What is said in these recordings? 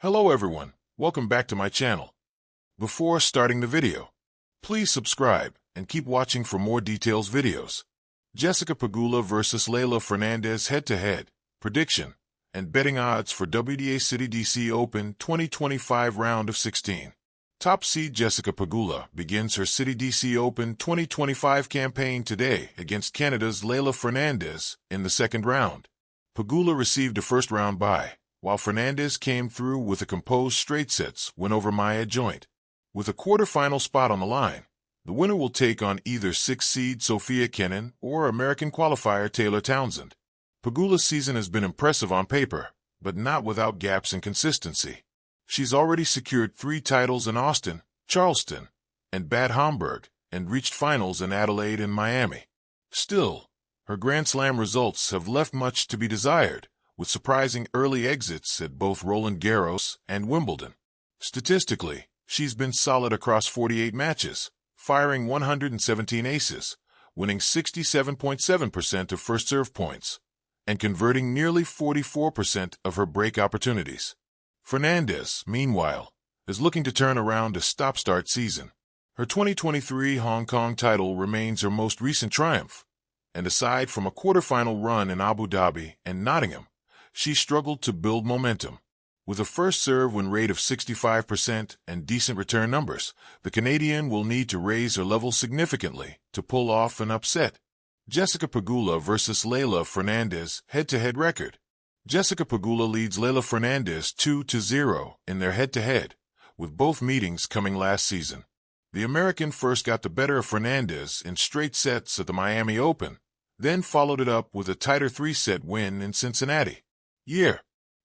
Hello everyone, welcome back to my channel. Before starting the video, please subscribe and keep watching for more details videos. Jessica Pegula vs Leylah Fernandez head-to-head, prediction, and betting odds for WTA Citi DC Open 2025 round of 16. Top seed Jessica Pegula begins her Citi DC Open 2025 campaign today against Canada's Leylah Fernandez in the second round. Pegula received a first-round bye, while Fernandez came through with a composed straight sets win over Maya Joint. With a quarterfinal spot on the line, the winner will take on either 6th seed Sofia Kenin or American qualifier Taylor Townsend. Pegula's season has been impressive on paper, but not without gaps in consistency. She's already secured 3 titles in Austin, Charleston, and Bad Homburg, and reached finals in Adelaide and Miami. Still, her Grand Slam results have left much to be desired, with surprising early exits at both Roland Garros and Wimbledon. Statistically, she's been solid across 48 matches, firing 117 aces, winning 67.7% of first serve points, and converting nearly 44% of her break opportunities. Fernandez, meanwhile, is looking to turn around a stop-start season. Her 2023 Hong Kong title remains her most recent triumph, and aside from a quarterfinal run in Abu Dhabi and Nottingham, she struggled to build momentum. With a first serve win rate of 65% and decent return numbers, the Canadian will need to raise her level significantly to pull off an upset. Jessica Pegula vs Leylah Fernandez head-to-head record. Jessica Pegula leads Leylah Fernandez 2-0 in their head-to-head, with both meetings coming last season. The American first got the better of Fernandez in straight sets at the Miami Open, then followed it up with a tighter 3-set win in Cincinnati. Year,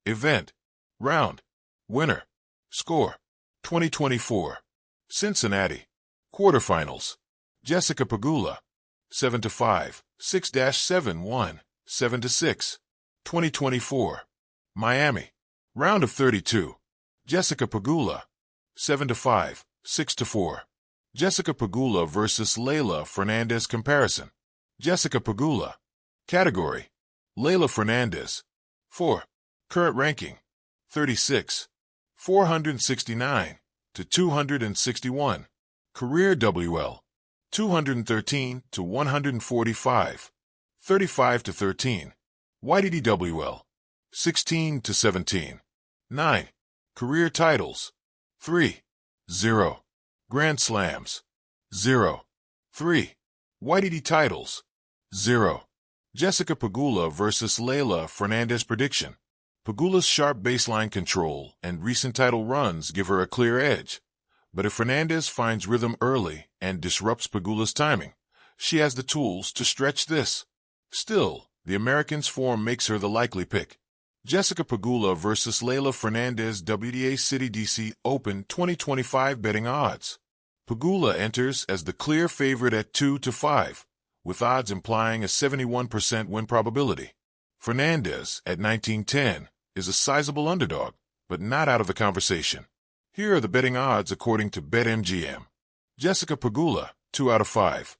event, round, winner, score, 2024. Cincinnati, quarterfinals. Jessica Pegula, 7-5, 6-7-1, 7-6, 2024. Miami, round of 32. Jessica Pegula, 7-5, 6-4. Jessica Pegula vs Leylah Fernandez comparison. Jessica Pegula, category, Leylah Fernandez, 4. Current ranking, 36. 469 to 261. Career WL, 213 to 145. 35 to 13. WTA WL, 16 to 17. 9. Career titles, 3. 0. Grand Slams, 0. 3. WTA titles, 0. Jessica Pegula vs Leylah Fernandez prediction. Pegula's sharp baseline control and recent title runs give her a clear edge. But if Fernandez finds rhythm early and disrupts Pegula's timing, she has the tools to stretch this. Still, the American's form makes her the likely pick. Jessica Pegula vs Leylah Fernandez WTA Citi DC Open 2025 betting odds. Pegula enters as the clear favorite at 2-5. With odds implying a 71% win probability. Fernandez, at 1910, is a sizable underdog, but not out of the conversation. Here are the betting odds according to BetMGM. Jessica Pegula, 2 out of 5.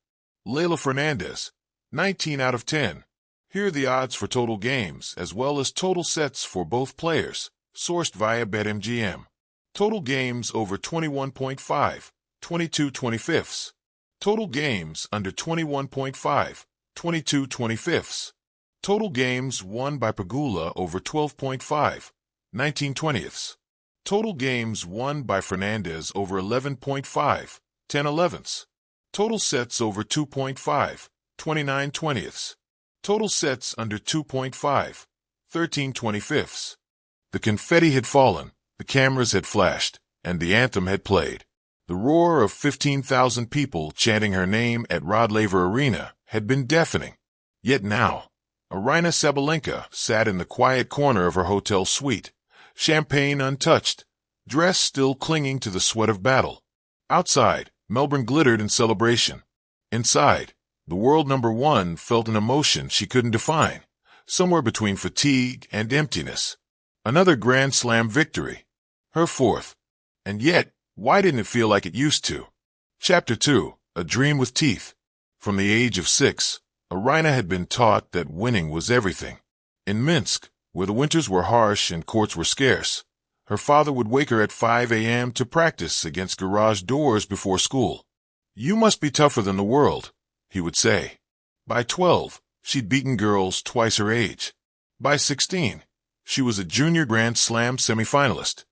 Leylah Fernandez, 19 out of 10. Here are the odds for total games as well as total sets for both players, sourced via BetMGM. Total games over 21.5, 22/25. Total games under 21.5, 22/25. Total games won by Pegula over 12.5, 19/20. Total games won by Fernandez over 11.5, 10/11. Total sets over 2.5, 29/20. Total sets under 2.5, 13/25. The confetti had fallen, the cameras had flashed, and the anthem had played. The roar of 15,000 people chanting her name at Rod Laver Arena had been deafening. Yet now, Aryna Sabalenka sat in the quiet corner of her hotel suite, champagne untouched, dress still clinging to the sweat of battle. Outside, Melbourne glittered in celebration. Inside, the world number 1 felt an emotion she couldn't define, somewhere between fatigue and emptiness. Another Grand Slam victory. Her 4th. And yet, why didn't it feel like it used to? Chapter 2, A Dream with Teeth. From the age of 6, Aryna had been taught that winning was everything. In Minsk, where the winters were harsh and courts were scarce, Her father would wake her at 5 a.m. to practice against garage doors before school. "You must be tougher than the world," he would say. By 12, she'd beaten girls twice her age. By 16, she was a junior Grand Slam semifinalist.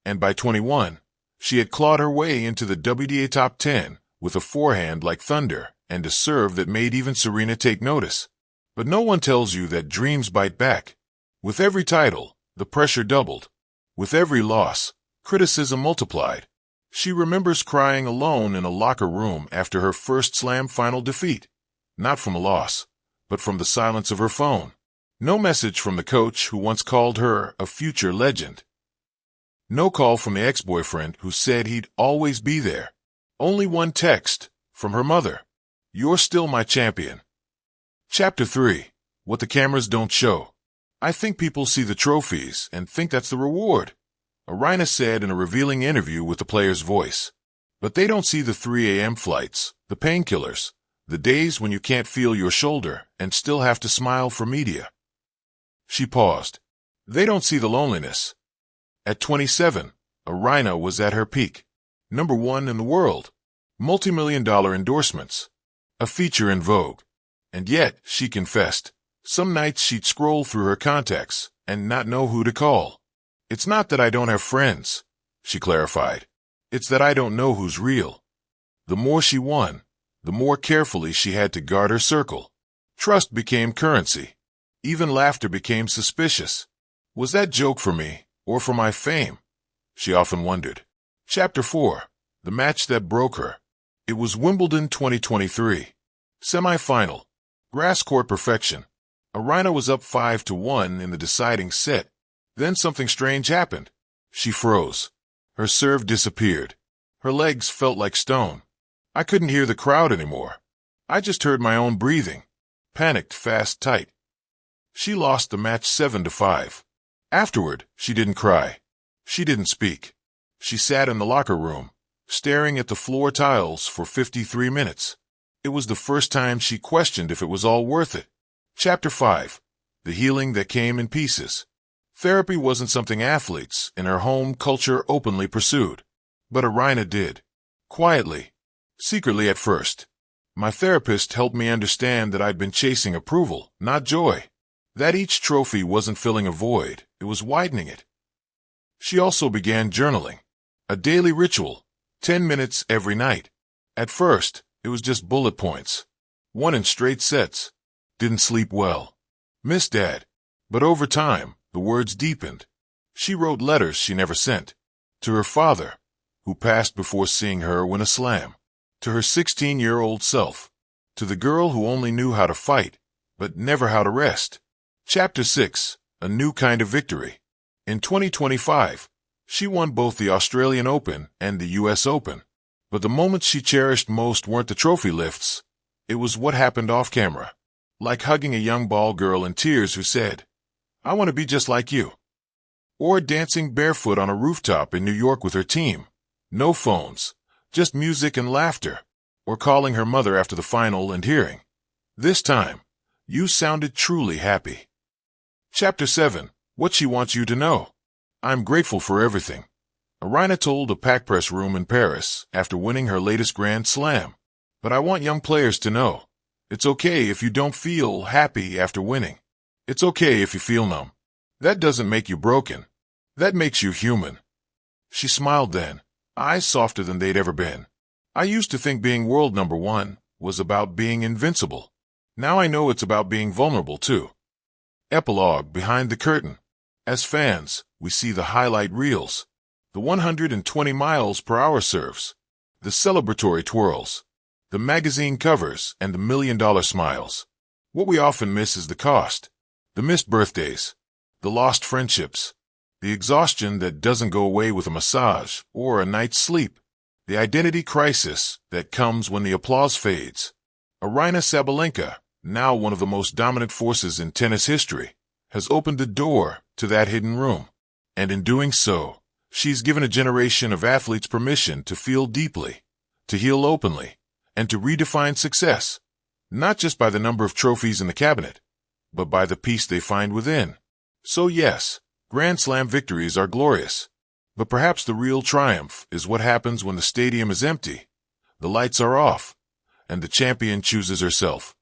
And by 21, she had clawed her way into the WTA top 10 with a forehand like thunder and a serve that made even Serena take notice. But no one tells you that dreams bite back. With every title, the pressure doubled. With every loss, criticism multiplied. She remembers crying alone in a locker room after her first slam final defeat. Not from a loss, but from the silence of her phone. No message from the coach who once called her a future legend. No call from the ex-boyfriend who said he'd always be there. Only one text from her mother. "You're still my champion." Chapter 3. What the cameras don't show. "I think people see the trophies and think that's the reward," Aryna said in a revealing interview with the Player's Voice. "But they don't see the 3 a.m. flights, the painkillers, the days when you can't feel your shoulder and still have to smile for media." She paused. "They don't see the loneliness." At 27, Aryna was at her peak. #1 in the world. Multi-million-dollar endorsements. A feature in Vogue. And yet, she confessed, some nights she'd scroll through her contacts and not know who to call. "It's not that I don't have friends," she clarified. "It's that I don't know who's real." The more she won, the more carefully she had to guard her circle. Trust became currency. Even laughter became suspicious. Was that joke for me, or for my fame? She often wondered. Chapter 4. The match that broke her. It was Wimbledon 2023. Semi-final. Grass court perfection. Aryna was up 5-1 in the deciding set. Then something strange happened. She froze. Her serve disappeared. Her legs felt like stone. I couldn't hear the crowd anymore. I just heard my own breathing. Panicked, fast, tight. She lost the match 7-5. Afterward, she didn't cry. She didn't speak. She sat in the locker room, staring at the floor tiles for 53 minutes. It was the first time she questioned if it was all worth it. Chapter 5. The healing that came in pieces. Therapy wasn't something athletes in her home culture openly pursued. But Aryna did. Quietly. Secretly at first. "My therapist helped me understand that I'd been chasing approval, not joy. That each trophy wasn't filling a void, it was widening it." She also began journaling. A daily ritual, 10 minutes every night. At first, it was just bullet points. One in straight sets. Didn't sleep well. Missed Dad. But over time, the words deepened. She wrote letters she never sent. To her father, who passed before seeing her win a slam. To her 16-year-old self. To the girl who only knew how to fight, but never how to rest. Chapter 6. A new kind of victory. In 2025, she won both the Australian Open and the US Open. But the moments she cherished most weren't the trophy lifts. It was what happened off camera. Like hugging a young ball girl in tears who said, "I want to be just like you." Or dancing barefoot on a rooftop in New York with her team. No phones, just music and laughter. Or calling her mother after the final and hearing, "This time, you sounded truly happy." Chapter 7. What she wants you to know. I'm grateful for everything. Aryna told a packed press room in Paris after winning her latest Grand Slam. But I want young players to know, it's okay if you don't feel happy after winning. It's okay if you feel numb. That doesn't make you broken. That makes you human. She smiled then, eyes softer than they'd ever been. I used to think being world #1 was about being invincible. Now I know it's about being vulnerable too. Epilogue. Behind the curtain. As fans, we see the highlight reels. The 120 miles per hour serves. The celebratory twirls. The magazine covers and the million-dollar smiles. What we often miss is the cost. The missed birthdays. The lost friendships. The exhaustion that doesn't go away with a massage or a night's sleep. The identity crisis that comes when the applause fades. Aryna Sabalenka, now one of the most dominant forces in tennis history, has opened the door to that hidden room. And in doing so, she's given a generation of athletes permission to feel deeply, to heal openly, and to redefine success, not just by the number of trophies in the cabinet, but by the peace they find within. So yes, Grand Slam victories are glorious, But perhaps the real triumph is what happens when the stadium is empty, the lights are off, and the champion chooses herself.